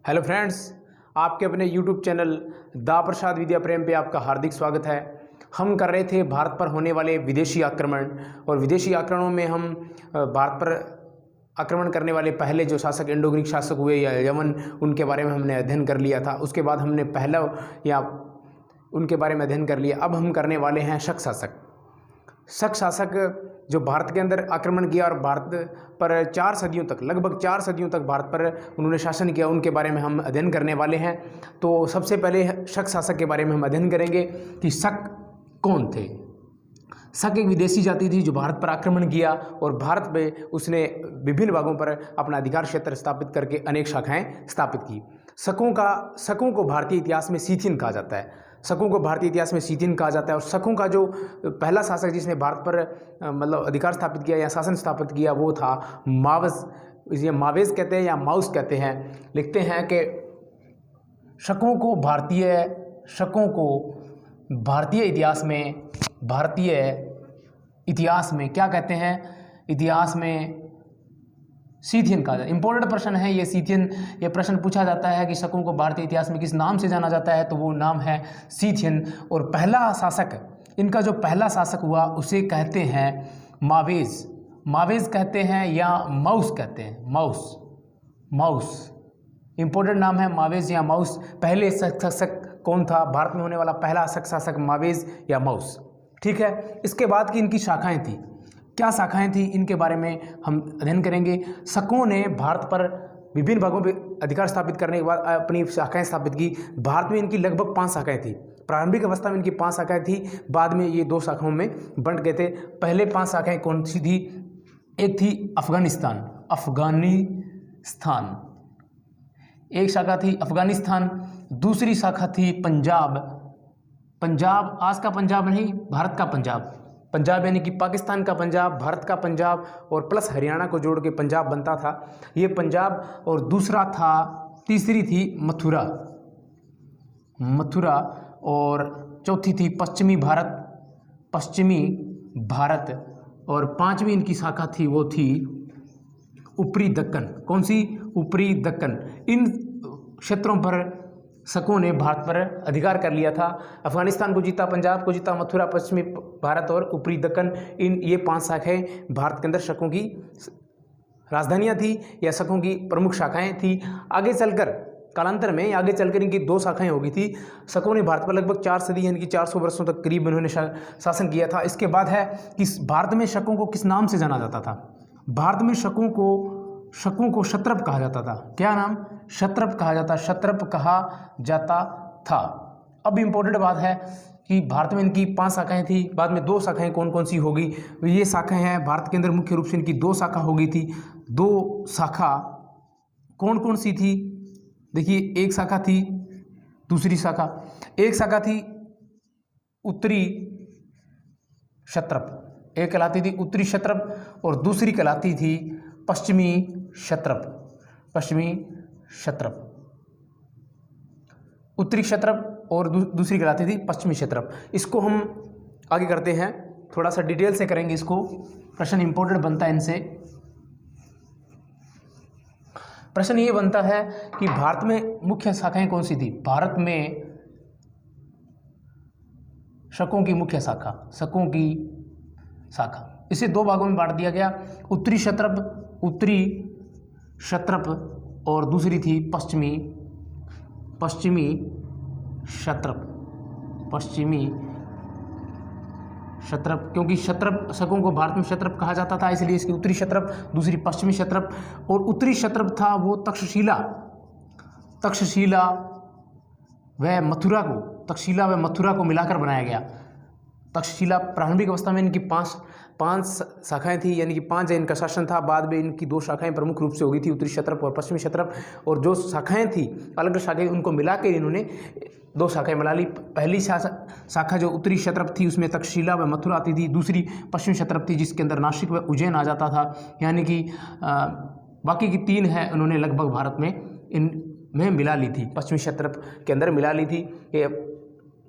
Hello friends, आपके अपने YouTube channel दा प्रसाद विद्या प्रेम पे आपका हार्दिक स्वागत है। हम कर रहे थे भारत पर होने वाले विदेशी आक्रमण, और विदेशी आक्रमणों में हम भारत पर आक्रमण करने वाले पहले जो शासक इंडो ग्रीक शासक हुए या यमन, उनके बारे में हमने अध्ययन कर लिया था। उसके बाद हमने पहला या उनके बारे में अध्ययन कर लिया। अब हम करने वाले हैं शक शासक। शक शासक जो भारत के अंदर आक्रमण किया और भारत पर 4 सदियों तक, लगभग 4 सदियों तक भारत पर उन्होंने शासन किया, उनके बारे में हम अध्ययन करने वाले हैं। तो सबसे पहले शक शासक के बारे में हम अध्ययन करेंगे कि शक कौन थे। शक एक विदेशी जाति थी जो भारत पर आक्रमण किया और भारत में उसने विभिन्न भागों पर अपना अधिकार क्षेत्र स्थापित करके अनेक शाखाएं स्थापित की। शकों को भारतीय इतिहास में सीथियन कहा जाता है। शकों को भारतीय इतिहास में सीथियन कहा जाता है। और शकों का जो पहला शासक जिसने भारत पर मतलब अधिकार स्थापित किया या शासन स्थापित किया वो था मावस। ये मावेज कहते हैं या माउस कहते हैं। लिखते हैं कि शकों को भारतीय इतिहास में क्या कहते हैं? इतिहास में सीथियन कहा जाता है। इंपॉर्टेंट प्रश्न है ये सीथियन। ये प्रश्न पूछा जाता है कि शकों को भारतीय इतिहास में किस नाम से जाना जाता है, तो वो नाम है सीथियन। और पहला शासक, इनका जो पहला शासक हुआ उसे कहते हैं मावेज कहते हैं या माउस कहते हैं। माउस इंपॉर्टेंट नाम है, मावेज या माउस। पहले शासक कौन था? भारत में होने वाला पहला शासक मावेज या माउस। ठीक है। इसके बाद की इनकी शाखाएं थी। क्या शाखाएं थी इनके बारे में हम अध्ययन करेंगे। शकों ने भारत पर विभिन्न भागों पर अधिकार स्थापित करने के बाद अपनी शाखाएं स्थापित की। भारत में इनकी लगभग 5 शाखाएं थी। प्रारंभिक अवस्था में इनकी 5 शाखाएं थी, बाद में ये 2 शाखाओं में बंट गए थे। पहले 5 शाखाएं कौन सी थी? एक थी अफगानिस्तान, एक शाखा थी अफगानिस्तान। दूसरी शाखा थी पंजाब, आज का पंजाब नहीं, भारत का पंजाब यानी कि पाकिस्तान का पंजाब, भारत का पंजाब और प्लस हरियाणा को जोड़ के पंजाब बनता था, ये पंजाब। और तीसरी थी मथुरा। और चौथी थी पश्चिमी भारत। और 5वीं इनकी शाखा थी, वो थी ऊपरी दक्कन। कौन सी? ऊपरी दक्कन। इन क्षेत्रों पर शकों ने भारत पर अधिकार कर लिया था। अफगानिस्तान को जीता, पंजाब को जीता, मथुरा, पश्चिमी भारत और ऊपरी दक्कन, ये 5 शाखाएं भारत के अंदर शकों की राजधानियां थी या शकों की प्रमुख शाखाएं थी। आगे चलकर कालांतर में इनकी 2 शाखाएं हो गई थी। शकों ने भारत पर लगभग 4 सदी यानी कि 400 वर्षों तक करीब इन्होंने शासन किया था। इसके बाद है कि भारत में शकों को किस नाम से जाना जाता था? भारत में शकों को क्षत्रप कहा जाता था। क्या नाम? क्षत्रप कहा जाता था। अब इम्पोर्टेंट बात है कि भारत में इनकी 5 शाखाएं थी, बाद में 2 शाखाएं कौन कौन सी हो गई? ये शाखाएं हैं भारत के अंदर मुख्य रूप से इनकी 2 शाखा हो गई थी। 2 शाखा कौन कौन सी थी? देखिए, एक शाखा थी, दूसरी शाखा। एक शाखा थी उत्तरी क्षत्रप, एक कहलाती थी उत्तरी क्षत्रप और दूसरी कहलाती थी पश्चिमी क्षत्रप। उत्तरी क्षत्रप और दूसरी कहलाती थी पश्चिमी क्षत्रप। इसको हम आगे करते हैं, थोड़ा सा डिटेल से करेंगे इसको। प्रश्न इंपॉर्टेंट बनता है इनसे। प्रश्न ये बनता है कि भारत में मुख्य शाखाएं कौन सी थी? भारत में शकों की मुख्य शाखा, इसे 2 भागों में बांट दिया गया। उत्तरी क्षत्रप और दूसरी थी पश्चिमी क्षत्रप। क्योंकि शकों को भारत में क्षत्रप कहा जाता था, इसलिए इसकी उत्तरी क्षत्रप, दूसरी पश्चिमी क्षत्रप। और उत्तरी क्षत्रप था वो तक्षशिला व मथुरा को मिलाकर बनाया गया। तक्षशिला प्रारंभिक अवस्था में इनकी 5 शाखाएं थी, यानी कि 5 इनका शासन था। बाद में इनकी 2 शाखाएं प्रमुख रूप से हो गई थी, उत्तरी क्षत्रप और पश्चिमी क्षत्रप। और जो शाखाएं थी, अलग अलग शाखाएं, उनको मिलाकर इन्होंने 2 शाखाएं बना ली। पहली शाखा जो उत्तरी क्षत्रप थी उसमें तक्षशिला व मथुरा आती थी। दूसरी पश्चिमी क्षत्रप थी जिसके अंदर नासिक व उज्जैन आ जाता था। यानी कि बाकी की 3 है उन्होंने लगभग भारत में इनमें मिला ली थी, पश्चिमी क्षत्रप के अंदर मिला ली थी।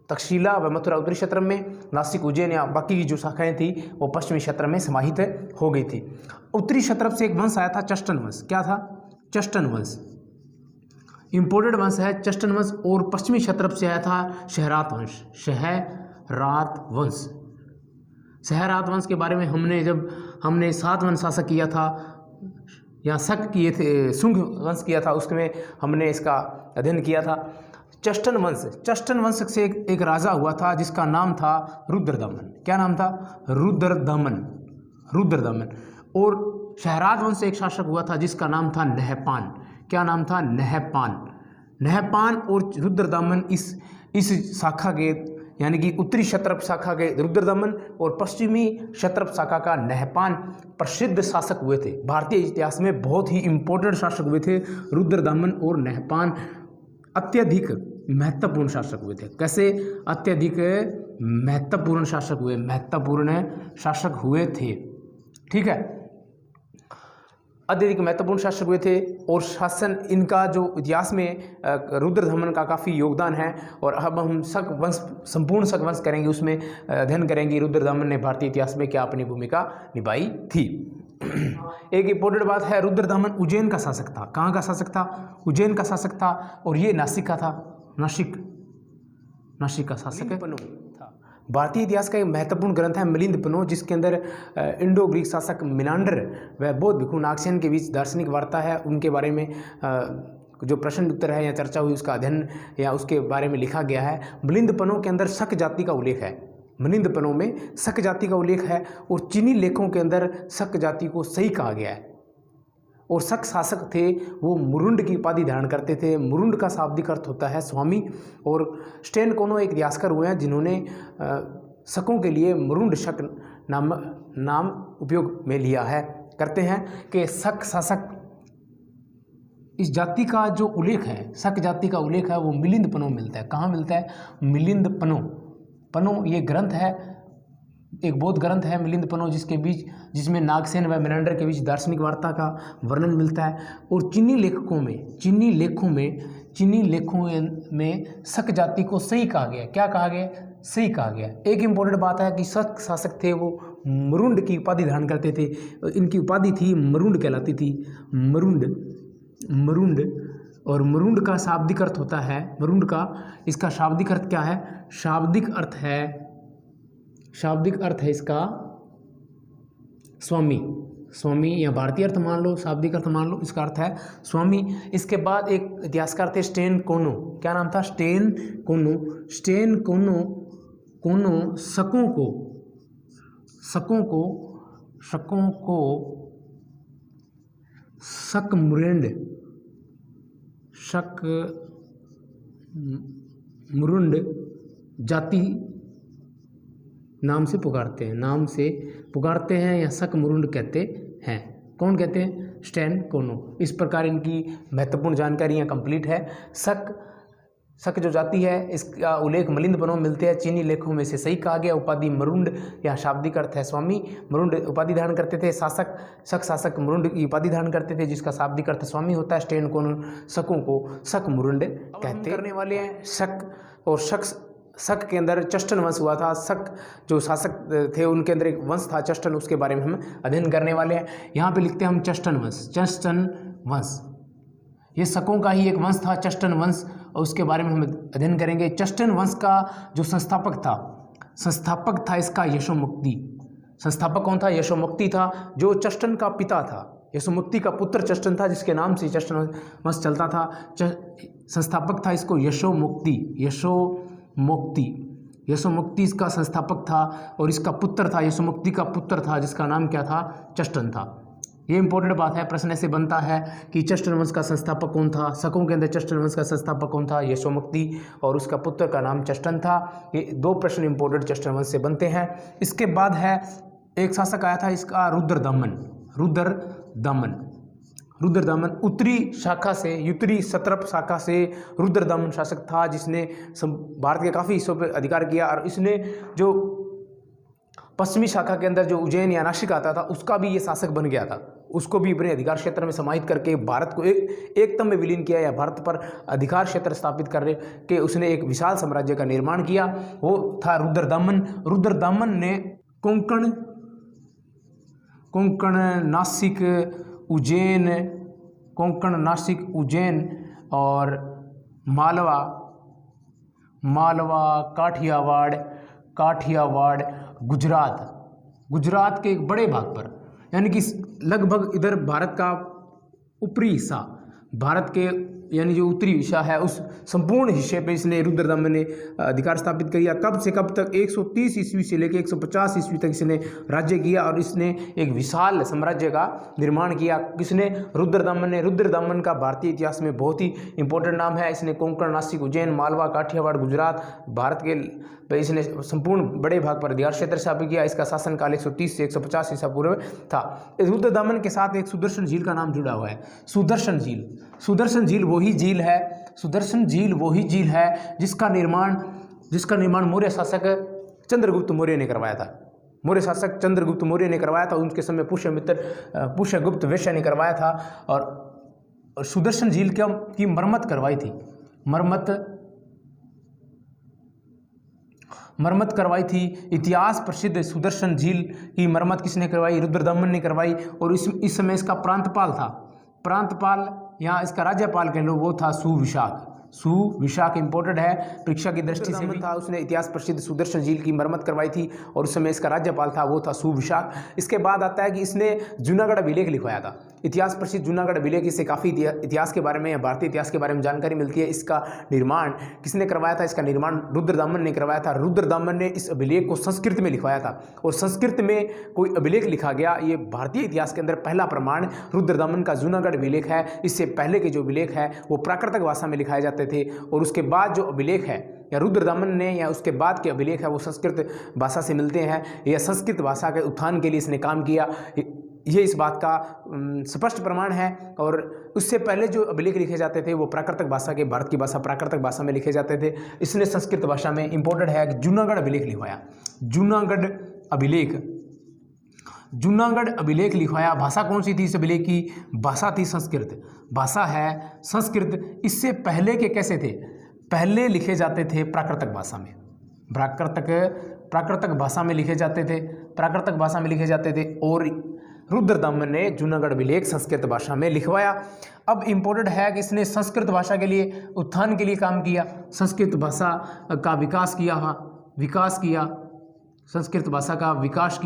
तक्षशिला व मथुरा उत्तरी क्षेत्र में, नासिक, उज्जैन या बाकी की जो शाखाएं थी वो पश्चिमी क्षेत्र में समाहित हो गई थी। उत्तरी क्षेत्र से एक वंश आया था चष्टन वंश। क्या था? चष्टन वंश। इम्पोर्टेड वंश है चष्टन वंश, और पश्चिमी क्षत्रप से आया था शहरात वंश। शहरात वंश, शहरात वंश के बारे में हमने 7 वंश शासक किया था या शक किए थे, शुंग वंश किया था, उसमें हमने इसका अध्ययन किया था। चष्टन वंश से एक राजा हुआ था जिसका नाम था रुद्रदमन। क्या नाम था? रुद्रदमन। और शहरात वंश से एक शासक हुआ था जिसका नाम था नहपान। क्या नाम था? नहपान और रुद्रदमन इस शाखा के, यानी कि उत्तरी क्षत्रप शाखा के रुद्रदमन और पश्चिमी क्षत्रप शाखा का नहपान प्रसिद्ध शासक हुए थे। भारतीय इतिहास में बहुत ही इंपॉर्टेंट शासक हुए थे हुद्रदमन और नहपान। अत्यधिक महत्वपूर्ण शासक हुए थे। कैसे अत्यधिक महत्वपूर्ण शासक हुए थे? ठीक है, अत्यधिक महत्वपूर्ण शासक हुए थे। और शासन इनका जो इतिहास में रुद्रदमन का काफ़ी योगदान है। और अब हम संपूर्ण शक वंश करेंगे, उसमें अध्ययन करेंगे रुद्रदमन ने भारतीय इतिहास में क्या अपनी भूमिका निभाई थी। एक इंपॉर्टेंट बात है, रुद्रदमन उज्जैन का शासक था। कहाँ का शासक था? उज्जैन का शासक था। और ये नासिक का था, नासिक का शासक था। भारतीय इतिहास का एक महत्वपूर्ण ग्रंथ है मिलिंद पनो, जिसके अंदर इंडो ग्रीक शासक मिनांडर व बौद्ध भिक्षु नागसेन के बीच दार्शनिक वार्ता है। उनके बारे में जो प्रश्न उत्तर है या चर्चा हुई, उसका अध्ययन या उसके बारे में लिखा गया है। मिलिंद पनो के अंदर शक जाति का उल्लेख है। मिलिंद पनो में शक जाति का उल्लेख है। और चीनी लेखों के अंदर शक जाति को सही कहा गया है। और शक शासक थे वो मुरुंड की उपाधि धारण करते थे। मुरुंड का शाब्दिक अर्थ होता है स्वामी। और स्टेन कोनो एक इतिहासकार हुए हैं जिन्होंने शकों के लिए मुरुंड शक नाम उपयोग में लिया है। करते हैं कि शक शासक, इस जाति का जो उल्लेख है, शक जाति का उल्लेख है, वो मिलिंद पनो मिलता है। कहाँ मिलता है? मिलिंद पनो ये ग्रंथ है, एक बौद्ध ग्रंथ है मिलिंद पनो, जिसमें नागसेन व मिनांडर के बीच दार्शनिक वार्ता का वर्णन मिलता है। और चीनी लेखों में शक जाति को सही कहा गया। क्या कहा गया? सही कहा गया। एक इम्पोर्टेंट बात है कि शक शासक थे वो मुरुंड की उपाधि धारण करते थे। इनकी उपाधि थी मरुंड कहलाती थी। मरुंड और मरुंड का शाब्दिक अर्थ होता है, इसका शाब्दिक अर्थ क्या है? शाब्दिक अर्थ है इसका स्वामी या भारतीय अर्थ मान लो, शाब्दिक अर्थ मान लो, इसका अर्थ है स्वामी। इसके बाद एक इतिहासकार थे स्टेन कोनो। क्या नाम था? स्टेन कोनो शकों को शक मुरुंड जाति नाम से पुकारते हैं या शक मुरुंड कहते हैं। कौन कहते हैं? स्टेन कोनो। इस प्रकार इनकी महत्वपूर्ण जानकारियाँ कंप्लीट है। शक जो जाति है, इसका उल्लेख मिलिंद पनो मिलते हैं। चीनी लेखों में से सही कहा गया। उपाधि मरुंड या शाब्दिक अर्थ है स्वामी। मरुंड उपाधि धारण करते थे। शासक मुरुंड की उपाधि धारण करते थे, जिसका शाब्दिक अर्थ स्वामी होता है। स्टेन कोनो शकों को शक मुरुंड कहते करने वाले हैं। शक के अंदर चष्टन वंश हुआ था। शक जो शासक थे उनके अंदर एक वंश था चष्टन, उसके बारे में हम अध्ययन करने वाले हैं। यहाँ पे लिखते हैं हम चष्टन वंश। ये शकों का ही एक वंश था चष्टन वंश, और उसके बारे में हम अध्ययन करेंगे। चष्टन वंश का जो संस्थापक था इसका यशोमुक्ति। संस्थापक कौन था? यशोमुक्ति था, जो चष्टन का पिता था। यशोमुक्ति का पुत्र चष्टन था, जिसके नाम से चष्टन वंश चलता था। संस्थापक था इसको यशोमुक्ति इसका संस्थापक था। और इसका पुत्र था, यशोमुक्ति का पुत्र था, जिसका नाम क्या था? चष्टन था। ये इंपॉर्टेंट बात है, प्रश्न ऐसे बनता है कि चष्टन वंश का संस्थापक कौन था? शकों के अंदर चष्टन वंश का संस्थापक कौन था? यशोमुक्ति, और उसका पुत्र का नाम चष्टन था। ये 2 प्रश्न इंपॉर्टेंट चष्टन वंश से बनते हैं। इसके बाद है एक शासक आया था, इसका रुद्रदमन उत्तरी क्षत्रप शाखा से रुद्रदमन शासक था, जिसने भारत के काफ़ी हिस्सों पर अधिकार किया। और इसने जो पश्चिमी शाखा के अंदर जो उज्जैन या नासिक आता था, उसका भी ये शासक बन गया था। उसको भी अपने अधिकार क्षेत्र में समाहित करके भारत को एकतम में विलीन किया, या भारत पर अधिकार क्षेत्र स्थापित करके उसने एक विशाल साम्राज्य का निर्माण किया। वो था रुद्रदमन ने कोंकण नासिक उज्जैन और मालवा, काठियावाड़, गुजरात के एक बड़े भाग पर, यानी कि लगभग इधर भारत का ऊपरी हिस्सा, भारत के यानी जो उत्तरी हिस्सा है उस संपूर्ण हिस्से पे इसने रुद्रदमन ने अधिकार स्थापित किया। कब से कब तक? 130 ईस्वी से लेकर 150 ईस्वी तक इसने राज्य किया और इसने एक विशाल साम्राज्य का निर्माण किया। किसने? रुद्रदमन ने। रुद्रदमन का भारतीय इतिहास में बहुत ही इंपॉर्टेंट नाम है। इसने कोंकण, नासिक, उज्जैन, मालवा, काठियावाड़, गुजरात, भारत के इसने संपूर्ण बड़े भाग पर अधिकार क्षेत्र स्थापित किया। इसका शासनकाल 130 से 150 ईसा पूर्व था। इस रुद्रदमन के साथ एक सुदर्शन झील का नाम जुड़ा हुआ है। सुदर्शन झील, सुदर्शन झील वही झील है, सुदर्शन झील वही झील है जिसका निर्माण मौर्य शासक चंद्रगुप्त मौर्य ने करवाया था। मौर्य शासक चंद्रगुप्त मौर्य ने करवाया था। उनके समय पुष्यगुप्त वैश्य ने करवाया था और सुदर्शन झील की मरम्मत करवाई थी। मरम्मत करवाई थी। इतिहास प्रसिद्ध सुदर्शन झील की मरम्मत किसने करवाई? रुद्रदमन ने करवाई। और इस समय इसका प्रांतपाल था, प्रांतपाल, यहाँ इसका राज्यपाल कह लो, वो था सुविशाख इंपोर्टेड है परीक्षा की दृष्टि से भी था। उसने इतिहास प्रसिद्ध सुदर्शन झील की मरम्मत करवाई थी और उस समय इसका राज्यपाल था, वो था सुविशाख। इसके बाद आता है कि इसने जूनागढ़ अभिलेख लिखवाया था। इतिहास प्रसिद्ध जूनागढ़ अभिलेख, इससे काफ़ी इतिहास के बारे में या भारतीय इतिहास के बारे में जानकारी मिलती है। इसका निर्माण किसने करवाया था? इसका निर्माण रुद्रदमन ने करवाया था। रुद्रदमन ने इस अभिलेख को संस्कृत में लिखवाया था और संस्कृत में कोई अभिलेख लिखा गया, ये भारतीय इतिहास के अंदर पहला प्रमाण रुद्रदमन का जूनागढ़ अभिलेख है। इससे पहले के जो अभिलेख है वो प्राकृतिक भाषा में लिखाए जाते थे और उसके बाद जो अभिलेख है या रुद्रदमन ने या उसके बाद के अभिलेख है वो संस्कृत भाषा से मिलते हैं। यह संस्कृत भाषा के उत्थान के लिए इसने काम किया, ये इस बात का स्पष्ट प्रमाण है। और उससे पहले जो अभिलेख लिखे जाते थे वो प्राकृतिक भाषा के, भारत की भाषा प्राकृतिक भाषा में लिखे जाते थे। इसने संस्कृत भाषा में इंपॉर्टेंट है कि जूनागढ़ अभिलेख लिखवाया। जूनागढ़ अभिलेख लिखवाया। भाषा कौन सी थी इस अभिलेख की? भाषा थी संस्कृत, भाषा है संस्कृत। इससे पहले के कैसे थे? पहले लिखे जाते थे प्राकृतिक भाषा में, प्राकृतिक भाषा में लिखे जाते थे, प्राकृतिक भाषा में लिखे जाते थे। और रुद्रदमन ने जूनागढ़ अभिलेख संस्कृत भाषा में लिखवाया। अब इम्पोर्टेंट है कि इसने संस्कृत भाषा के लिए उत्थान के लिए काम किया, संस्कृत भाषा का विकास किया, संस्कृत भाषा का विकास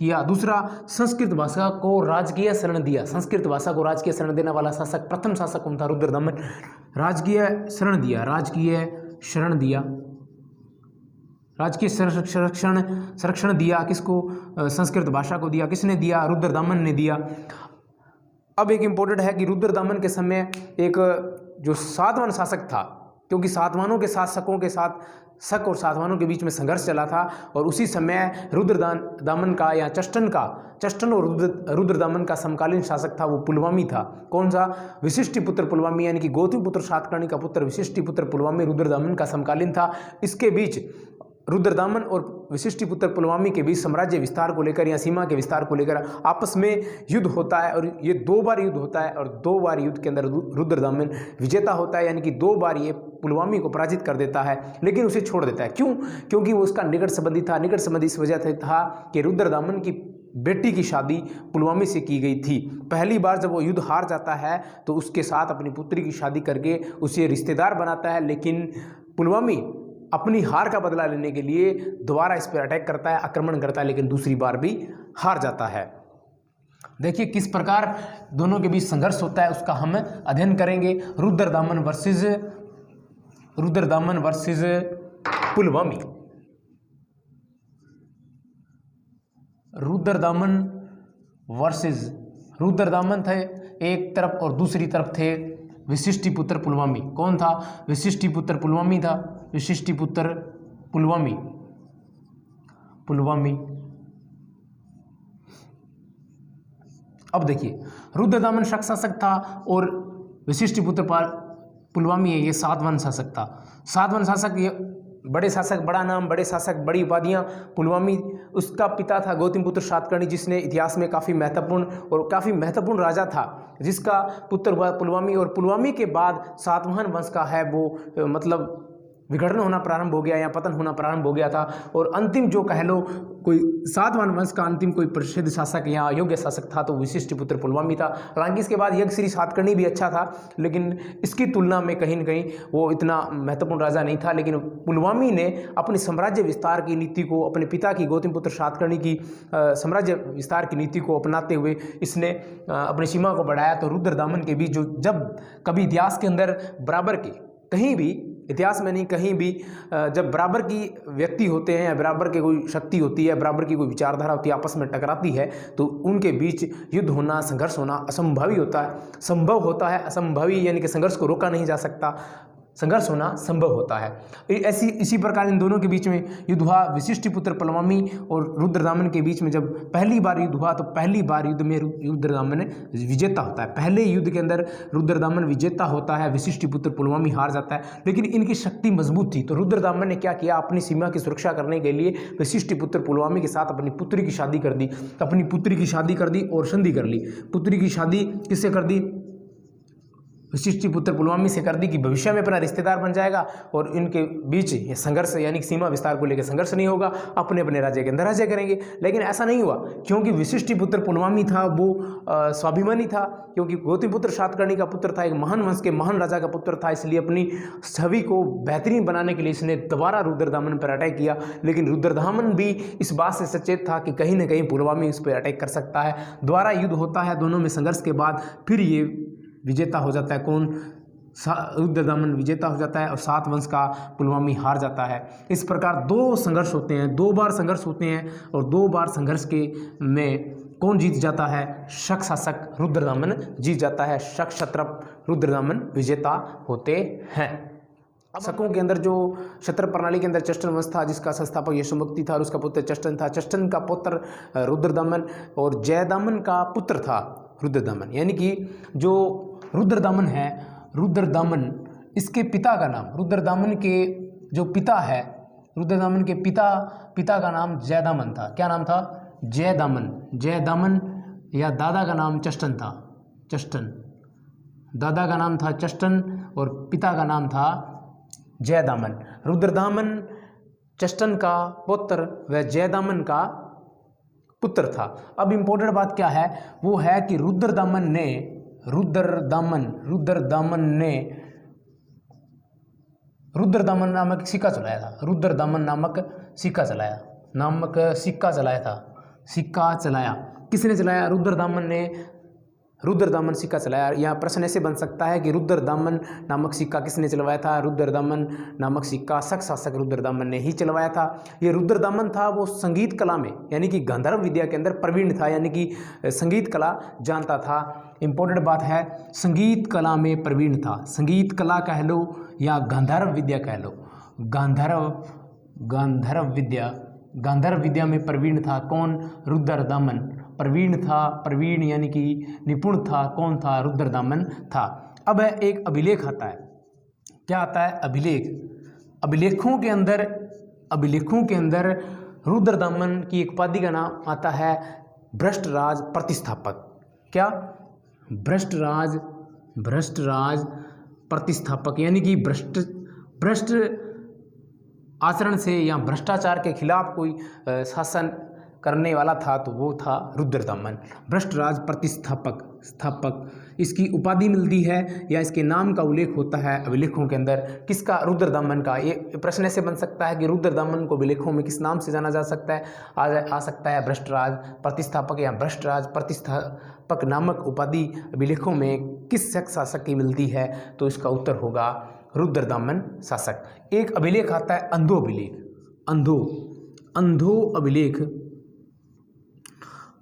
किया। दूसरा, संस्कृत भाषा को राजकीय शरण दिया। संस्कृत भाषा को राजकीय शरण देने वाला शासक, प्रथम शासक कौन था? रुद्रदमन। राजकीय संरक्षण दिया किसको? संस्कृत भाषा को दिया। किसने दिया? रुद्रदमन ने दिया। अब एक इम्पोर्टेंट है कि रुद्रदमन के समय एक जो सातवाहन शासक था, क्योंकि सातवाहनों के शासकों के साथ शक और सातवाहनों के बीच में संघर्ष चला था और उसी समय रुद्रदमन का या चष्टन और रुद्रदमन का समकालीन शासक था, वो पुलवामी था। कौन सा? विशिष्टिपुत्र पुलवामी, यानी कि गौतमीपुत्र सातकर्णी का पुत्र विशिष्टिपुत्र पुलवामी रुद्रदमन का समकालीन था। इसके बीच रुद्रदमन और विशिष्टिपुत्र पुलवामी के बीच साम्राज्य विस्तार को लेकर या सीमा के विस्तार को लेकर आपस में युद्ध होता है और ये 2 बार युद्ध होता है और 2 बार युद्ध के अंदर रुद्रदमन विजेता होता है, यानी कि 2 बार ये पुलवामी को पराजित कर देता है, लेकिन उसे छोड़ देता है। क्यों? क्योंकि वो उसका निकट संबंधी था। निकट संबंधी इस वजह से था कि रुद्रदमन की बेटी की शादी पुलवामी से की गई थी। पहली बार जब वो युद्ध हार जाता है तो उसके साथ अपनी पुत्री की शादी करके उसे रिश्तेदार बनाता है, लेकिन पुलवामी अपनी हार का बदला लेने के लिए दोबारा इस पर अटैक करता है, आक्रमण करता है, लेकिन दूसरी बार भी हार जाता है। देखिए किस प्रकार दोनों के बीच संघर्ष होता है, उसका हम अध्ययन करेंगे। रुद्रदमन वर्सेस पुलवामी। रुद्रदमन थे एक तरफ और दूसरी तरफ थे विशिष्टिपुत्र पुलवामी। कौन था? विशिष्टिपुत्र पुलवामी था। विशिष्टिपुत्र पुलवामी। अब देखिए, रुद्रदमन शासक था और विशिष्टिपुत्र पुलवामी है, ये सातवाहन शासक था। सातवाहन शासक, ये बड़े शासक, बड़ा नाम, बड़े शासक, बड़ी उपाधियाँ। पुलवामी, उसका पिता था गौतमीपुत्र सातकर्णी, जिसने इतिहास में काफ़ी महत्वपूर्ण राजा था, जिसका पुत्र हुआ पुलवामी। और पुलवामी के बाद सातवाहन वंश का है वो मतलब विघटन होना प्रारंभ हो गया या पतन होना प्रारंभ हो गया था। और अंतिम जो कह लो कोई सातवाहन वंश का अंतिम कोई प्रसिद्ध शासक या योग्य शासक था तो वशिष्ठपुत्र पुलमावी था। हालांकि इसके बाद यज्ञश्री सातकर्णी भी अच्छा था, लेकिन इसकी तुलना में कहीं न कहीं वो इतना महत्वपूर्ण राजा नहीं था। लेकिन पुलमावी ने अपने साम्राज्य विस्तार की नीति को, अपने पिता की गौतमपुत्र सातकर्णी की साम्राज्य विस्तार की नीति को अपनाते हुए इसने अपनी सीमा को बढ़ाया। तो रुद्रदामन के बीच जो जब कभी इतिहास के अंदर बराबर के कहीं भी, इतिहास में नहीं कहीं भी, जब बराबर की व्यक्ति होते हैं या बराबर की कोई शक्ति होती है, बराबर की कोई विचारधारा होती है, आपस में टकराती है, तो उनके बीच युद्ध होना, संघर्ष होना असंभवी होता है, संभव होता है। असंभवी यानी कि संघर्ष को रोका नहीं जा सकता, संघर्ष होना संभव होता है। इसी प्रकार इन दोनों के बीच में युद्ध हुआ। वशिष्ठपुत्र पुलमावी और रुद्रदामन के बीच में जब पहली बार युद्ध हुआ तो पहली बार युद्ध में रुद्रदामन विजेता होता है। पहले युद्ध के अंदर रुद्रदामन विजेता होता है, वशिष्ठपुत्र पुलमावी हार जाता है। लेकिन इनकी शक्ति मजबूत थी, तो रुद्रदामन ने क्या किया, अपनी सीमा की सुरक्षा करने के लिए वशिष्ठपुत्र पुलमावी के साथ अपनी पुत्री की शादी कर दी, अपनी पुत्री की शादी कर दी और संधि कर ली। पुत्री की शादी किससे कर दी? वशिष्ठपुत्र पुलमावी से कर दी कि भविष्य में अपना रिश्तेदार बन जाएगा और इनके बीच संघर्ष यानी कि सीमा विस्तार को लेकर संघर्ष नहीं होगा, अपने अपने राज्य के अंदर राज्य करेंगे। लेकिन ऐसा नहीं हुआ, क्योंकि वशिष्ठपुत्र पुलमावी था वो स्वाभिमानी था, क्योंकि गौतमपुत्र सातकर्णी का पुत्र था, एक महान वंश के महान राजा का पुत्र था। इसलिए अपनी छवि को बेहतरीन बनाने के लिए इसने दोबारा रुद्रदामन पर अटैक किया। लेकिन रुद्रदामन भी इस बात से सचेत था कि कहीं ना कहीं पुलमावी इस पर अटैक कर सकता है। दोबारा युद्ध होता है, दोनों में संघर्ष के बाद फिर ये विजेता हो जाता है। कौन? रुद्रदामन विजेता हो जाता है और सात वंश का पुलमावी हार जाता है। इस प्रकार दो संघर्ष होते हैं, दो बार संघर्ष होते हैं और दो बार संघर्ष के में कौन जीत जाता है? शक शासक रुद्रदामन जीत जाता है। शक क्षत्रप रुद्रदामन विजेता होते हैं। शकों के अंदर जो क्षत्र प्रणाली के अंदर चष्टन वंश था जिसका संस्थापक यशोमुक्ति था और उसका पुत्र चष्टन था। चष्टन का पुत्र रुद्रदामन और जयदामन का पुत्र था रुद्रदामन। यानी कि जो रुद्रदामन है, रुद्रदामन इसके पिता का नाम, रुद्रदामन के जो पिता है, रुद्रदामन के पिता का नाम जयदामन था। क्या नाम था? जयदामन। जयदामन या दादा का नाम चष्टन था, चष्टन। दादा का नाम था चष्टन और पिता का नाम था जयदामन। रुद्रदामन चष्टन का पुत्र व जयदामन का पुत्र था। अब इम्पोर्टेंट बात क्या है? वो है कि रुद्रदामन नामक सिक्का चलाया था। रुद्रदामन नामक सिक्का चलाया था। सिक्का चलाया किसने चलाया? रुद्रदामन सिक्का चलाया। यहाँ प्रश्न ऐसे बन सकता है कि रुद्रदामन नामक सिक्का किसने चलवाया था? रुद्रदामन नामक सिक्का शक शासक रुद्रदामन ने ही चलवाया था। ये रुद्रदामन था वो संगीत कला में यानी कि गांधर्व विद्या के अंदर प्रवीण था, यानी कि संगीत कला जानता था। इंपॉर्टेंट बात है, संगीत कला में प्रवीण था। संगीत कला कह लो या गांधर्व विद्या कह लो, गांधर्व विद्या में प्रवीण था। कौन? रुद्रदामन प्रवीण था। प्रवीण यानी कि निपुण था। कौन था? रुद्रदामन था। अब एक अभिलेख आता है। क्या आता है? अभिलेख। अभिलेखों के अंदर रुद्रदामन की एक उपाधि का नाम आता है भ्रष्टराज प्रतिस्थापक। क्या? भ्रष्टराज प्रतिस्थापक, यानी कि भ्रष्ट आचरण से या भ्रष्टाचार के खिलाफ कोई शासन करने वाला था तो वो था रुद्रदामन। भ्रष्टराज प्रतिस्थापक इसकी उपाधि मिलती है या इसके नाम का उल्लेख होता है अभिलेखों के अंदर। किसका? रुद्रदामन का। ये प्रश्न ऐसे बन सकता है कि रुद्रदामन को अभिलेखों में किस नाम से जाना जा सकता है? आ सकता है भ्रष्टराज प्रतिस्थापक या भ्रष्टराज प्रतिस्थापक नामक उपाधि अभिलेखों में किस शासक की मिलती है? तो इसका उत्तर होगा रुद्रदामन शासक। एक अभिलेख आता है अंधो अभिलेख।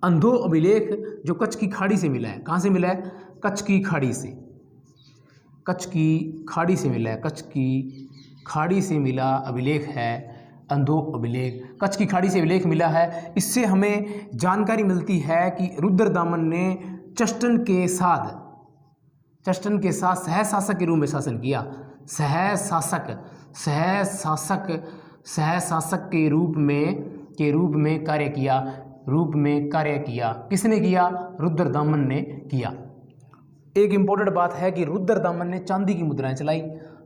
अंधो अभिलेख जो कच्छ की खाड़ी से मिला है। कहाँ से मिला है? कच्छ की खाड़ी से मिला है। कच्छ की खाड़ी से मिला अभिलेख है अंधो अभिलेख। कच्छ की खाड़ी से अभिलेख मिला है। इससे हमें जानकारी मिलती है कि रुद्रदामन ने चष्टन के साथ सह शासक के रूप में शासन किया। सह शासक के रूप में कार्य किया। किसने किया? रुद्रदामन ने किया। एक इंपॉर्टेंट बात है कि रुद्रदामन ने चांदी की मुद्राएं चलाई।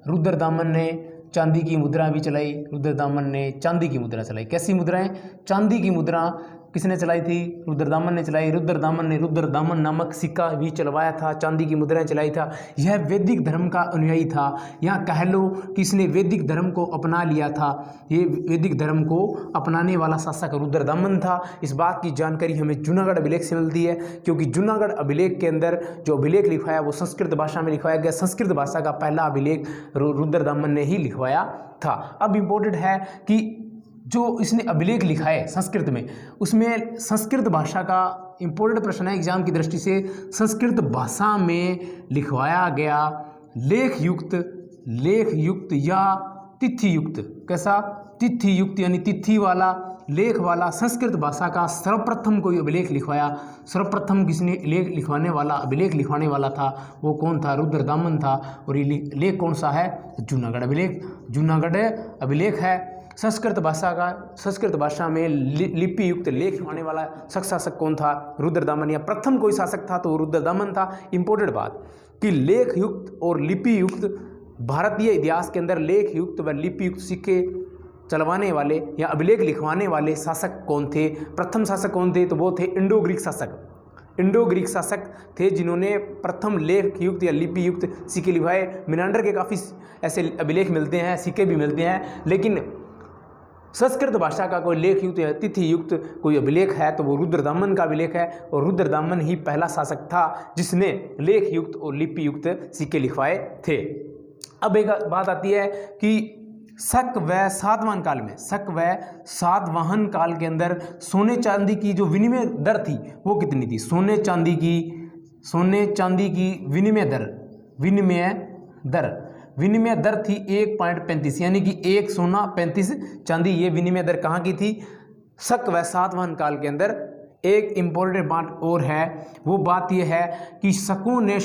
रुद्रदामन ने चांदी की मुद्रा भी चलाई, रुद्रदामन ने चांदी की मुद्रा चलाई। कैसी मुद्राएं? चांदी की मुद्रा किसने चलाई थी? रुद्रदामन ने चलाई। रुद्रदामन ने रुद्रदामन नामक सिक्का भी चलवाया था, चांदी की मुद्राएं चलाई था। यह वैदिक धर्म का अनुयायी था, या कह लो कि इसने वैदिक धर्म को अपना लिया था। ये वैदिक धर्म को अपनाने वाला शासक रुद्रदामन था। इस बात की जानकारी हमें जूनागढ़ अभिलेख से मिलती है, क्योंकि जूनागढ़ अभिलेख के अंदर जो अभिलेख लिखवाया वो संस्कृत भाषा में लिखवाया गया। संस्कृत भाषा का पहला अभिलेख रुद्रदामन ने ही लिखवाया था। अब इम्पोर्टेंट है कि जो इसने अभिलेख लिखा है संस्कृत में, उसमें संस्कृत भाषा का इम्पोर्टेंट प्रश्न है एग्जाम की दृष्टि से। संस्कृत भाषा में लिखवाया गया लेख युक्त या तिथि युक्त, कैसा? तिथि युक्त यानी तिथि वाला, लेख वाला संस्कृत भाषा का सर्वप्रथम कोई अभिलेख लिखवाया। सर्वप्रथम किसने लेख लिखवाने वाला, अभिलेख लिखवाने वाला था, वो कौन था? रुद्रदामन था। और ये लेख कौन सा है? जूनागढ़ अभिलेख। जूनागढ़ अभिलेख है। संस्कृत भाषा में लिपि युक्त लेख लिखवाने वाला शासक कौन था? रुद्रदामन। या प्रथम कोई शासक था तो वो रुद्रदामन था। इंपॉर्टेंट बात कि लेख युक्त और लिपि युक्त, भारतीय इतिहास के अंदर लेख युक्त व लिपि युक्त सिक्के चलवाने वाले या अभिलेख लिखवाने वाले शासक कौन थे? प्रथम शासक कौन थे? तो वो थे इंडो ग्रीक शासक। इंडो ग्रीक शासक थे जिन्होंने प्रथम लेख युक्त या लिपि युक्त सिक्के लिखवाए। मिनांडर के काफ़ी ऐसे अभिलेख मिलते हैं, सिक्के भी मिलते हैं, लेकिन संस्कृत भाषा का कोई लेख युक्त या तिथि युक्त कोई अभिलेख है तो वो रुद्रदामन का अभिलेख है। और रुद्रदामन ही पहला शासक था जिसने लेख युक्त और लिपि युक्त सिक्के लिखवाए थे। अब एक बात आती है कि शक व सातवाहन काल में, शक व सातवाहन काल के अंदर सोने चांदी की जो विनिमय दर थी वो कितनी थी? सोने चांदी की विनिमय दर थी 1.35, यानी कि 1 सोना 35 चांदी। ये विनिमय दर कहाँ की थी? शक व सातवाहन काल के अंदर। एक इम्पोर्टेंट बात और है, वो बात यह है कि शकों ने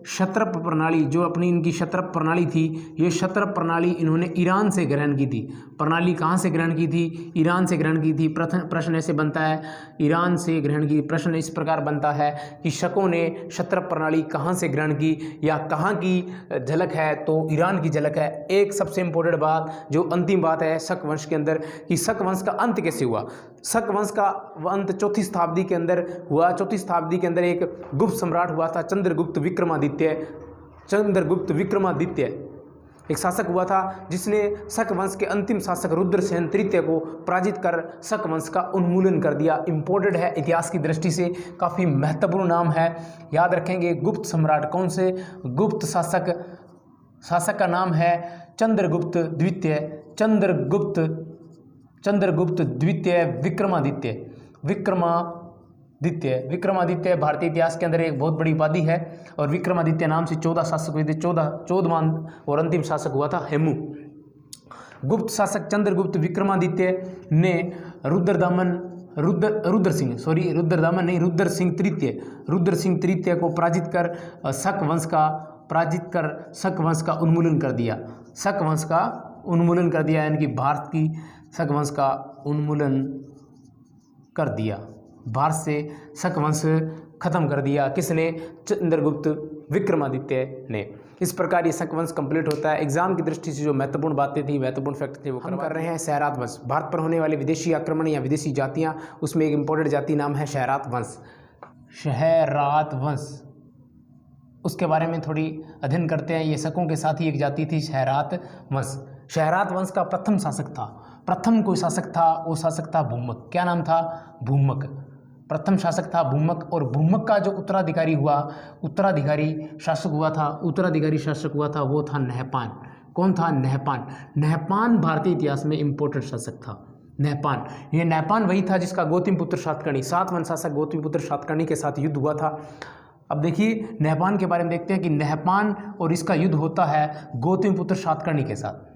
क्षत्रप प्रणाली जो अपनी इनकी क्षत्रप प्रणाली थी, ये क्षत्रप प्रणाली इन्होंने ईरान से ग्रहण की थी। प्रणाली कहाँ से ग्रहण की थी? ईरान से ग्रहण की थी। प्रश्न ऐसे बनता है, ईरान से ग्रहण की। प्रश्न इस प्रकार बनता है कि शकों ने क्षत्रप प्रणाली कहाँ से ग्रहण की या कहाँ की झलक है? तो ईरान की झलक है। एक सबसे इम्पोर्टेंट बात, जो अंतिम बात है शक वंश के अंदर, कि शक वंश का अंत कैसे हुआ? शक वंश का अंत 4वीं शताब्दी के अंदर हुआ। 4वीं शताब्दी के अंदर एक गुप्त सम्राट हुआ था, चंद्रगुप्त विक्रमादित्य एक शासक हुआ था जिसने शक वंश के अंतिम शासक रुद्रसेन तृतीय को पराजित कर शक वंश का उन्मूलन कर दिया। इंपॉर्टेंट है इतिहास की दृष्टि से, काफ़ी महत्वपूर्ण नाम है, याद रखेंगे। गुप्त सम्राट कौन से? गुप्त शासक का नाम है चंद्रगुप्त द्वितीय विक्रमादित्य भारतीय इतिहास के अंदर एक बहुत बड़ी उपाधि है। और विक्रमादित्य नाम से 14 शासक हुए थे। 14वां और अंतिम शासक हुआ था हेमू। गुप्त शासक चंद्रगुप्त विक्रमादित्य ने रुद्र सिंह तृतीय को पराजित कर शक वंश का उन्मूलन कर दिया। यानी कि भारत की शक वंश का उन्मूलन कर दिया। भारत से शक वंश खत्म कर दिया। किसने? चंद्रगुप्त विक्रमादित्य ने। इस प्रकार ये शक वंश कंप्लीट होता है। एग्जाम की दृष्टि से जो महत्वपूर्ण बातें थी, महत्वपूर्ण फैक्ट थे, वो हम कर रहे हैं। शहरात वंश, भारत पर होने वाले विदेशी आक्रमण या विदेशी जातियां, उसमें एक इंपॉर्टेंट जाति नाम है शहरात वंश। उसके बारे में थोड़ी अध्ययन करते हैं। ये शकों के साथ ही एक जाति थी शहरात वंश का प्रथम शासक था। प्रथम कोई शासक था, वो शासक था भूमक। क्या नाम था? भूमक। प्रथम शासक था भूमक। और भूमक का जो उत्तराधिकारी शासक हुआ था वो था नहपान। कौन था? नहपान भारतीय इतिहास में इंपॉर्टेंट शासक था। नहपान वही था जिसका गौतमीपुत्र सातकर्णी, सातवां शासक गौतमीपुत्र सातकर्णी के साथ युद्ध हुआ था। अब देखिए नहपान के बारे में देखते हैं कि नहपान और इसका युद्ध होता है गौतमीपुत्र सातकर्णी के साथ।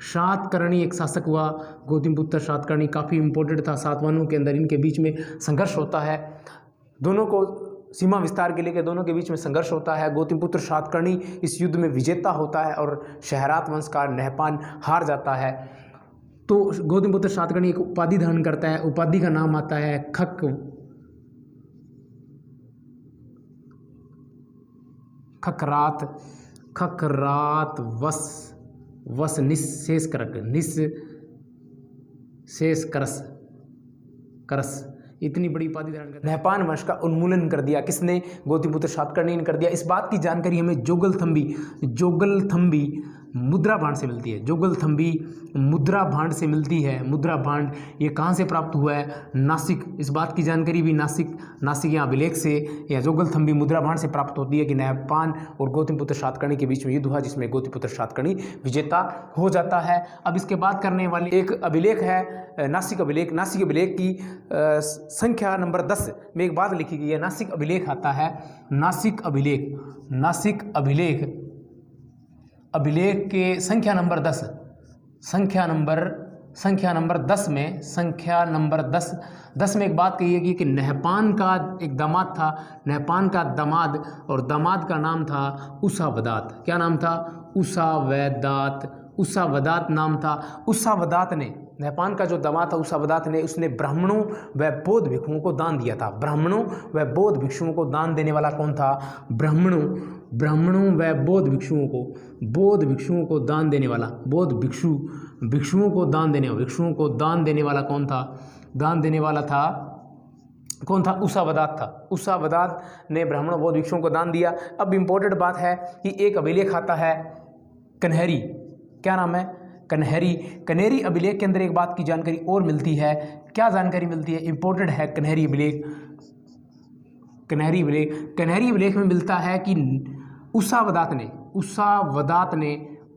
सातकर्णी एक शासक हुआ। गौतमीपुत्र सातकर्णी काफ़ी इंपॉर्टेंट था। सातवाहनों के अंदर इनके बीच में संघर्ष होता है, दोनों को सीमा विस्तार के लिए दोनों के बीच में संघर्ष होता है। गौतमीपुत्र सातकर्णी इस युद्ध में विजेता होता है और शहरात वंश का नहपान हार जाता है। तो गौतमीपुत्र सातकर्णी एक उपाधि धारण करता है। उपाधि का नाम आता है खखरात, खखरात वस निशेष करक, निशेष करस इतनी बड़ी उपाधि धारण कर नहपान वंश का उन्मूलन कर दिया। किसने? गौतमीपुत्र सातकर्णी ने कर दिया। इस बात की जानकारी हमें जोगलथंबी मुद्रा भांड से मिलती है। जोगलथंबी मुद्रा भांड से मिलती है। मुद्रा भांड ये कहाँ से प्राप्त हुआ है? नासिक। इस बात की जानकारी भी नासिक या अभिलेख से या जोगलथंबी मुद्रा भांड से प्राप्त होती है कि नहपान और गौतमीपुत्र सातकर्णी के बीच में युद्ध हुआ, जिसमें गौतमीपुत्र सातकर्णी विजेता हो जाता है। अब इसके बाद करने वाले एक अभिलेख है नासिक अभिलेख। नासिक अभिलेख की संख्या नंबर 10 में एक बात लिखी गई है। नासिक अभिलेख आता है, नासिक अभिलेख के संख्या नंबर 10 में एक बात कही है कि नहपान का एक दामाद था, नहपान का दामाद, और दामाद का नाम था उसावदात। क्या नाम था? उसावदात नाम था। उसावदात ने, नहपान का जो दामाद था उसावदात ने, उसने ब्राह्मणों व बौद्ध भिक्षुओं को दान दिया था। ब्राह्मणों व बौद्ध भिक्षुओं को दान देने वाला कौन था? ब्राह्मणों व बौद्ध भिक्षुओं को दान देने वाला, भिक्षुओं को दान देने वाला कौन था? दान देने वाला था कौन था? उसावदात था। उसावदात ने ब्राह्मणों बौद्ध भिक्षुओं को दान दिया। अब इम्पोर्टेंट बात है कि एक अभिलेख आता है कन्हेरी। क्या नाम है? कन्हेरी। कन्हेरी अभिलेख के अंदर एक बात की जानकारी और मिलती है। क्या जानकारी मिलती है? इम्पोर्टेंट है कन्हेरी अभिलेख। कन्हेरी अभिलेख में मिलता है कि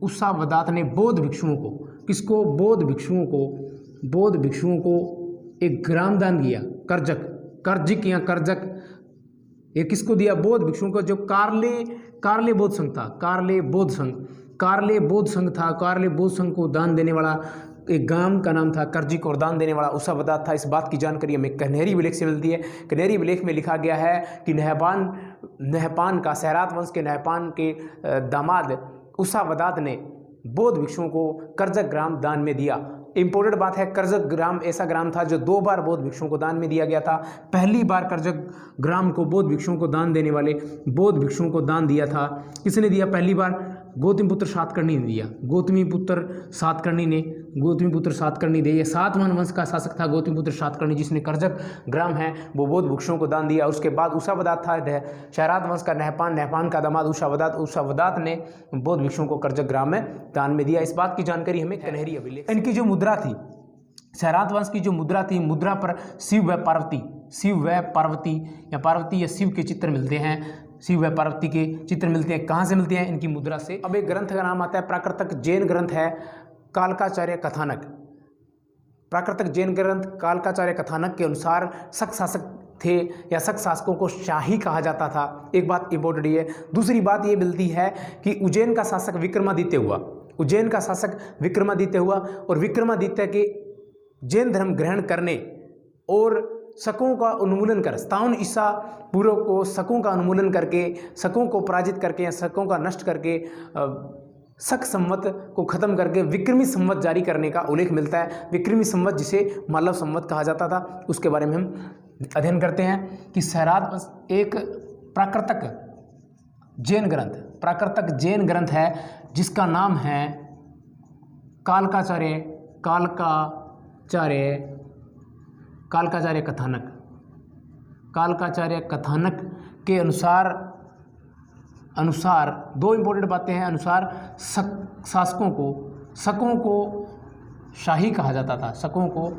उसावदात ने बौद्ध भिक्षुओं को, किसको? बौद्ध भिक्षुओं को एक ग्राम दान दिया। कर्जिक या कर्जक, ये किसको दिया? बौद्ध भिक्षुओं को, जो कारले बौद्ध संघ था। कारले बौद्ध संघ को दान देने वाला एक गांव का नाम था कर्जिक, और दान देने वाला उसावदात था। इस बात की जानकारी हमें कन्हेरी अभिलेख से मिलती है। कन्हेरी अभिलेख में लिखा गया है कि नहपान का, सहरात वंश के नहपान के दामाद उसावदात ने बौद्ध भिक्षुओं को कर्जक ग्राम दान में दिया। इंपॉर्टेंट बात है, कर्जक ग्राम ऐसा ग्राम था जो 2 बार बौद्ध भिक्षुओं को दान में दिया गया था। पहली बार कर्जक ग्राम को बौद्ध भिक्षुओं को दान देने वाले बौद्ध भिक्षुओं को दान दिया था। किसने दिया? पहली बार गौतमीपुत्र सातकर्णी ने दिया। गौतमीपुत्र सातकर्णी दे। ये सातवां वंश का शासक था गौतमीपुत्र सातकर्णी, जिसने कर्जक ग्राम है वो बौद्ध भिक्षुओं को दान दिया। उसके बाद उसावदात था, शहरात वंश का नहपान का दामाद उसावदात ने बौद्ध भिक्षुओं को कर्जक ग्राम में दान में दिया। इस बात की जानकारी हमें कन्हेरी अभिलेख। इनकी जो मुद्रा थी, शहरात वंश की जो मुद्रा थी, मुद्रा पर शिव व पार्वती या शिव के चित्र मिलते हैं। शिव व पार्वती के चित्र मिलते हैं। कहाँ से मिलते हैं? इनकी मुद्रा से। अब एक ग्रंथ का नाम आता है प्राकृतक जैन ग्रंथ है कालकाचार्य कथानक। प्राकृतक जैन ग्रंथ कालकाचार्य कथानक के अनुसार शक शासक थे या शक शासकों को शाही कहा जाता था। एक बात इंपॉर्टेंट है। दूसरी बात ये मिलती है कि उज्जैन का शासक विक्रमादित्य हुआ और विक्रमादित्य के जैन धर्म ग्रहण करने और शकों का उन्मूलन कर 57 ईसा पूर्व को शकों का उन्मूलन करके, शकों को पराजित करके या शकों का नष्ट करके शक संवत को खत्म करके विक्रमी संवत जारी करने का उल्लेख मिलता है। विक्रमी संवत जिसे मालव संवत कहा जाता था, उसके बारे में हम अध्ययन करते हैं कि शहरात एक प्राकृतक जैन ग्रंथ है जिसका नाम है कालकाचार्य कथानक के अनुसार 2 इंपॉर्टेंट बातें हैं। अनुसार शकों को शाही कहा जाता था। शकों को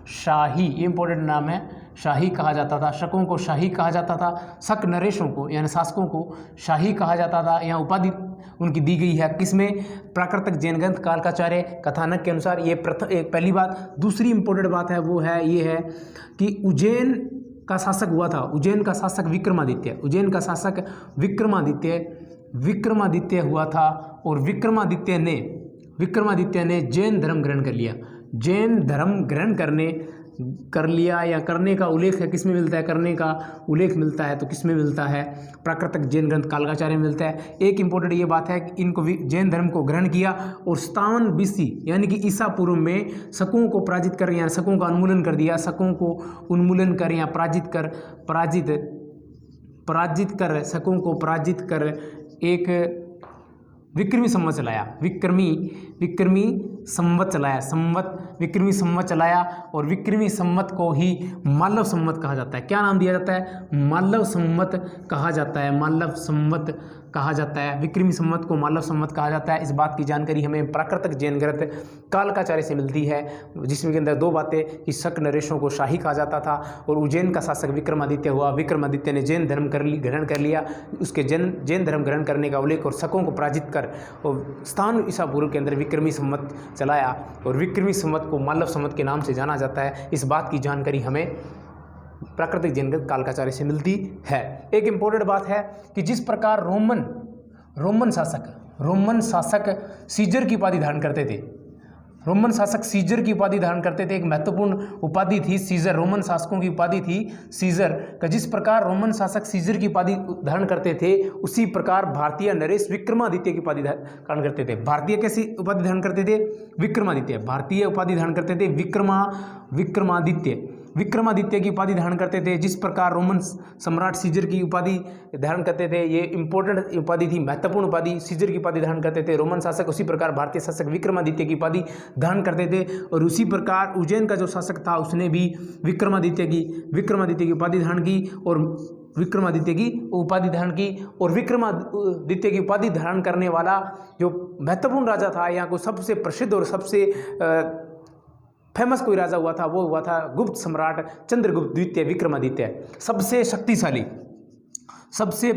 शाही, ये इंपॉर्टेंट नाम है, शाही कहा जाता था। शकों को शाही कहा जाता था। शक नरेशों को यानी शासकों को शाही कहा जाता था। यहाँ उपाधि उनकी दी गई है किसमें? प्राकृतक जैन ग्रंथ कालकाचार्य कथानक के अनुसार। ये एक पहली बात। दूसरी इंपॉर्टेंट बात है वो है ये है कि उज्जैन का शासक हुआ था, उज्जैन का शासक विक्रमादित्य हुआ था और विक्रमादित्य ने जैन धर्म ग्रहण कर लिया। जैन धर्म ग्रहण कर लिया या करने का उल्लेख है किसमें मिलता है? करने का उल्लेख मिलता है तो किसमें मिलता है? प्राकृतक जैन ग्रंथ कालकाचार्य में मिलता है। एक इंपॉर्टेंट ये बात है कि इनको जैन धर्म को ग्रहण किया और 57 BC यानी कि ईसा पूर्व में शकों को पराजित कर या शकों का उन्मूलन कर दिया। शकों को उन्मूलन कर या शकों को पराजित कर एक विक्रमी संवत चलाया, विक्रमी संवत चलाया, विक्रमी संवत चलाया, और विक्रमी संवत को ही मालव संवत कहा जाता है। क्या नाम दिया जाता है? मालव संवत कहा जाता है, मालव संवत कहा जाता है। विक्रमी संवत को मालव संवत कहा जाता है। इस बात की जानकारी हमें प्राकृतिक जैन ग्रंथ कालकाचार्य से मिलती है, जिसमें के अंदर दो बातें कि शक नरेशों को शाही कहा जाता था और उज्जैन का शासक विक्रमादित्य हुआ। विक्रमादित्य ने जैन धर्म ग्रहण कर लिया। उसके जैन धर्म ग्रहण करने का उल्लेख और शकों को पराजित कर और स्थान ईसा पूर्व के अंदर विक्रमी संवत चलाया और विक्रमी संवत को मालव संवत के नाम से जाना जाता है। इस बात की जानकारी हमें प्राकृतिक जैन ग्रंथ कालकाचार्य से मिलती है। एक इंपॉर्टेंट बात है कि जिस प्रकार रोमन शासक सीजर की उपाधि धारण करते थे, रोमन शासक सीजर की उपाधि धारण करते थे। एक महत्वपूर्ण उपाधि थी सीजर, रोमन शासकों की उपाधि थी सीजर का। जिस प्रकार रोमन शासक सीजर की उपाधि धारण करते थे, उसी प्रकार भारतीय नरेश विक्रमादित्य की उपाधि धारण करते थे। भारतीय कैसी उपाधि धारण करते थे? विक्रमादित्य। भारतीय उपाधि धारण करते थे विक्रमादित्य की उपाधि धारण करते थे। जिस प्रकार रोमन सम्राट सीजर की उपाधि धारण करते थे, ये इंपॉर्टेंट उपाधि थी, महत्वपूर्ण उपाधि, सीजर की उपाधि धारण करते थे रोमन शासक, उसी प्रकार भारतीय शासक विक्रमादित्य की उपाधि धारण करते थे। और उसी प्रकार उज्जैन का जो शासक था उसने भी विक्रमादित्य की उपाधि धारण की और विक्रमादित्य की उपाधि धारण की। और विक्रमादित्य की उपाधि धारण करने वाला जो महत्वपूर्ण राजा था, यहाँ को सबसे प्रसिद्ध और सबसे फेमस कोई राजा हुआ था, वो हुआ था गुप्त सम्राट चंद्रगुप्त द्वितीय विक्रमादित्य। सबसे शक्तिशाली, सबसे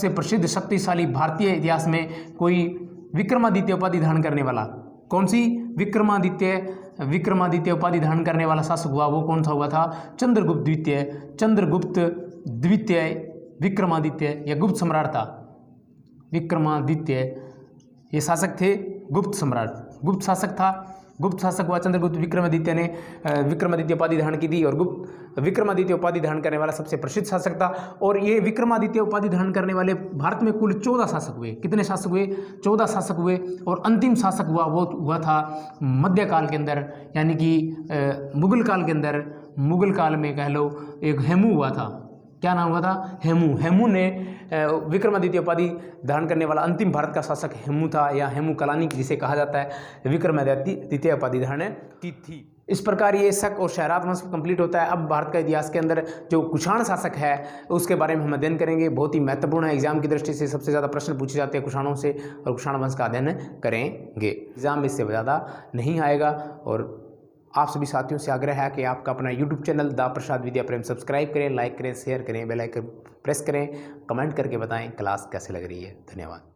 प्रसिद्ध शक्तिशाली भारतीय इतिहास में कोई विक्रमादित्य उपाधि धारण करने वाला, कौन सी? विक्रमादित्य उपाधि धारण करने वाला शासक हुआ, वो कौन सा हुआ था? चंद्रगुप्त द्वितीय विक्रमादित्य या गुप्त सम्राट था। विक्रमादित्य ये शासक थे, गुप्त शासक हुआ चंद्रगुप्त। विक्रमादित्य ने विक्रमादित्य उपाधि धारण की थी और विक्रमादित्य उपाधि धारण करने वाला सबसे प्रसिद्ध शासक था। और ये विक्रमादित्य उपाधि धारण करने वाले भारत में कुल 14 शासक हुए। कितने शासक हुए? 14 शासक हुए। और अंतिम शासक हुआ वो हुआ था मध्यकाल के अंदर, यानी कि मुगल काल के अंदर, मुगल काल में कह लो एक हेमू हुआ था। क्या नाम हुआ था? हेमू ने विक्रमादित्य उपाधि धारण करने वाला अंतिम भारत का शासक हेमू था, या हेमू कलानी जिसे कहा जाता है, विक्रमादित्य उपाधि धारण की थी। इस प्रकार ये शक और शहरात वंश कंप्लीट होता है। अब भारत का इतिहास के अंदर जो कुषाण शासक है उसके बारे में हम अध्ययन करेंगे। बहुत ही महत्वपूर्ण है, एग्जाम की दृष्टि से सबसे ज़्यादा प्रश्न पूछे जाते हैं कुषाणों से, और कुषाण वंश का अध्ययन करेंगे। एग्जाम में इससे ज़्यादा नहीं आएगा। और आप सभी साथियों से आग्रह है कि आपका अपना YouTube चैनल दा प्रसाद विद्या प्रेम सब्सक्राइब करें, लाइक करें, शेयर करें, बेल आइकन प्रेस करें, कमेंट करके बताएं क्लास कैसे लग रही है। धन्यवाद।